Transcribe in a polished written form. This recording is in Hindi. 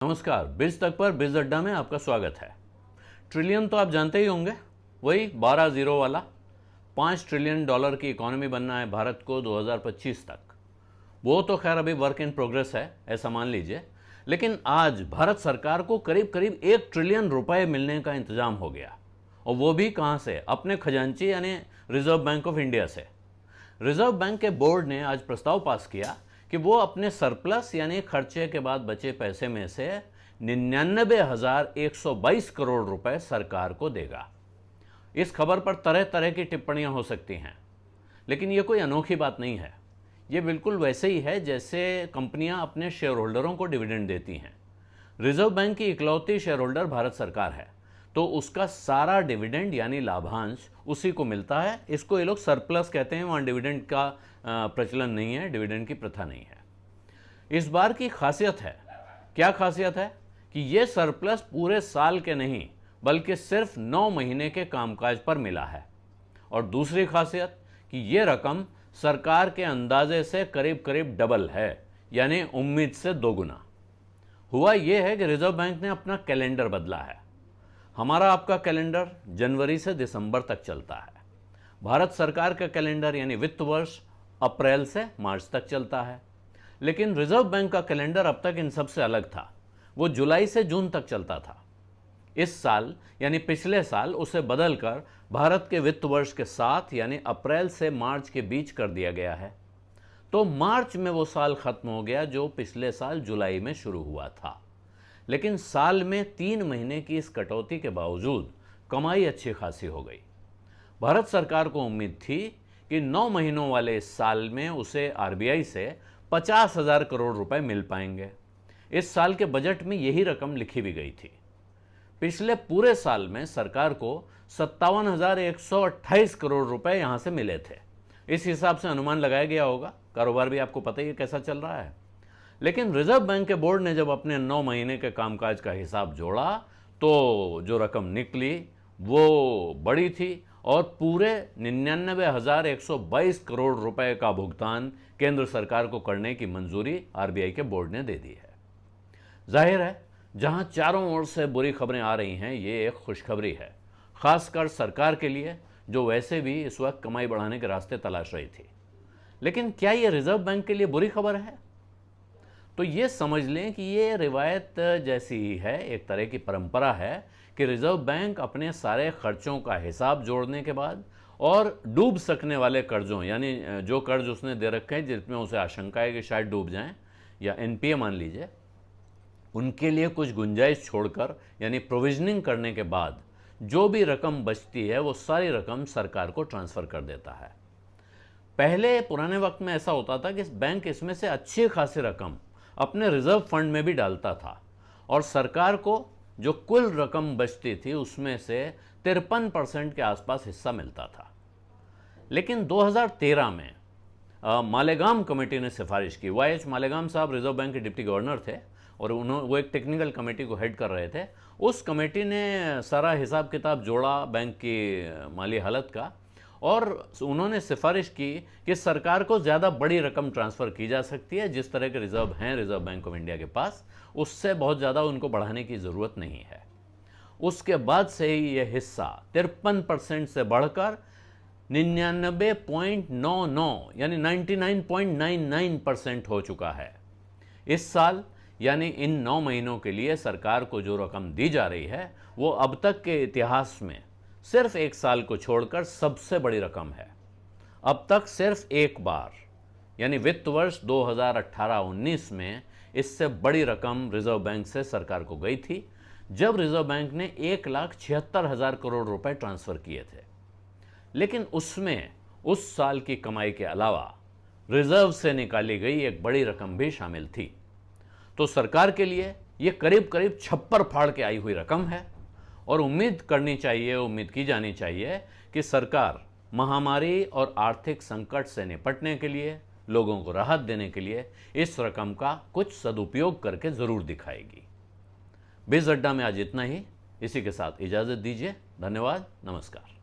नमस्कार। बिज तक पर बिज अड्डा में आपका स्वागत है। ट्रिलियन तो आप जानते ही होंगे, वही 12 जीरो वाला। $5 ट्रिलियन की इकोनॉमी बनना है भारत को 2025 तक। वो तो खैर अभी वर्क इन प्रोग्रेस है, ऐसा मान लीजिए। लेकिन आज भारत सरकार को करीब करीब 1 ट्रिलियन रुपए मिलने का इंतजाम हो गया, और वो भी कहाँ से? अपने खजांची यानी रिजर्व बैंक ऑफ इंडिया से। रिजर्व बैंक के बोर्ड ने आज प्रस्ताव पास किया कि वो अपने सरप्लस यानी खर्चे के बाद बचे पैसे में से 99,122 करोड़ रुपए सरकार को देगा। इस खबर पर तरह तरह की टिप्पणियां हो सकती हैं, लेकिन ये कोई अनोखी बात नहीं है। ये बिल्कुल वैसे ही है जैसे कंपनियां अपने शेयर होल्डरों को डिविडेंड देती हैं। रिजर्व बैंक की इकलौती शेयर होल्डर भारत सरकार है, तो उसका सारा डिविडेंड यानी लाभांश उसी को मिलता है। इसको ये लोग सरप्लस कहते हैं, वहाँ डिविडेंड का प्रचलन नहीं है, डिविडेंड की प्रथा नहीं है। इस बार की खासियत है, क्या खासियत है कि ये सरप्लस पूरे साल के नहीं बल्कि सिर्फ 9 महीने के कामकाज पर मिला है। और दूसरी खासियत कि ये रकम सरकार के अंदाजे से करीब करीब डबल है, यानी उम्मीद से दोगुना। हुआ ये है कि रिजर्व बैंक ने अपना कैलेंडर बदला है। हमारा आपका कैलेंडर जनवरी से दिसंबर तक चलता है। भारत सरकार का कैलेंडर यानी वित्त वर्ष अप्रैल से मार्च तक चलता है। लेकिन रिजर्व बैंक का कैलेंडर अब तक इन सब से अलग था। वो जुलाई से जून तक चलता था। इस साल यानी पिछले साल उसे बदलकर भारत के वित्त वर्ष के साथ यानी अप्रैल से मार्च के बीच कर दिया गया है। तो मार्च में वो साल खत्म हो गया जो पिछले साल जुलाई में शुरू हुआ था। लेकिन साल में 3 महीने की इस कटौती के बावजूद कमाई अच्छी खासी हो गई। भारत सरकार को उम्मीद थी कि 9 महीनों वाले इस साल में उसे आरबीआई से 50,000 करोड़ रुपए मिल पाएंगे। इस साल के बजट में यही रकम लिखी भी गई थी। पिछले पूरे साल में सरकार को 57,128 करोड़ रुपए यहां से मिले थे। इस हिसाब से अनुमान लगाया गया होगा। कारोबार भी आपको पता ही है कैसा चल रहा है। लेकिन रिजर्व बैंक के बोर्ड ने जब अपने 9 महीने के कामकाज का हिसाब जोड़ा तो जो रकम निकली वो बड़ी थी, और पूरे 99,122 करोड़ रुपए का भुगतान केंद्र सरकार को करने की मंजूरी आरबीआई के बोर्ड ने दे दी है। जाहिर है, जहां चारों ओर से बुरी खबरें आ रही हैं, ये एक खुशखबरी है, खासकर सरकार के लिए जो वैसे भी इस वक्त कमाई बढ़ाने के रास्ते तलाश रही थी। लेकिन क्या ये रिजर्व बैंक के लिए बुरी खबर है? तो ये समझ लें कि ये रिवायत जैसी ही है, एक तरह की परंपरा है कि रिजर्व बैंक अपने सारे खर्चों का हिसाब जोड़ने के बाद और डूब सकने वाले कर्जों यानी जो कर्ज उसने दे रखे हैं जिसमें उसे आशंका है कि शायद डूब जाएं या एनपीए मान लीजिए, उनके लिए कुछ गुंजाइश छोड़कर यानी प्रोविजनिंग करने के बाद जो भी रकम बचती है वो सारी रकम सरकार को ट्रांसफ़र कर देता है। पहले पुराने वक्त में ऐसा होता था कि बैंक इसमें से अच्छी खासी रकम अपने रिजर्व फंड में भी डालता था, और सरकार को जो कुल रकम बचती थी उसमें से 53% के आसपास हिस्सा मिलता था। लेकिन 2013 में मालेगाम कमेटी ने सिफारिश की। वाई.एच. मालेगाम साहब रिजर्व बैंक के डिप्टी गवर्नर थे और वो एक टेक्निकल कमेटी को हेड कर रहे थे। उस कमेटी ने सारा हिसाब किताब जोड़ा बैंक की माली हालत का, और उन्होंने सिफारिश की कि सरकार को ज़्यादा बड़ी रकम ट्रांसफ़र की जा सकती है। जिस तरह के रिजर्व हैं रिजर्व बैंक ऑफ इंडिया के पास, उससे बहुत ज़्यादा उनको बढ़ाने की ज़रूरत नहीं है। उसके बाद से ही यह हिस्सा 53% से बढ़कर 99.99 यानी 99.99% हो चुका है। इस साल यानी इन 9 महीनों के लिए सरकार को जो रकम दी जा रही है वो अब तक के इतिहास में सिर्फ एक साल को छोड़कर सबसे बड़ी रकम है। अब तक सिर्फ एक बार यानी वित्त वर्ष 2018-19 में इससे बड़ी रकम रिजर्व बैंक से सरकार को गई थी, जब रिजर्व बैंक ने 1,76,000 करोड़ रुपए ट्रांसफ़र किए थे। लेकिन उसमें उस साल की कमाई के अलावा रिजर्व से निकाली गई एक बड़ी रकम भी शामिल थी। तो सरकार के लिए ये करीब करीब छप्पर फाड़ के आई हुई रकम है, और उम्मीद की जानी चाहिए कि सरकार महामारी और आर्थिक संकट से निपटने के लिए, लोगों को राहत देने के लिए इस रकम का कुछ सदुपयोग करके ज़रूर दिखाएगी। बिज अड्डा में आज इतना ही। इसी के साथ इजाज़त दीजिए। धन्यवाद। नमस्कार।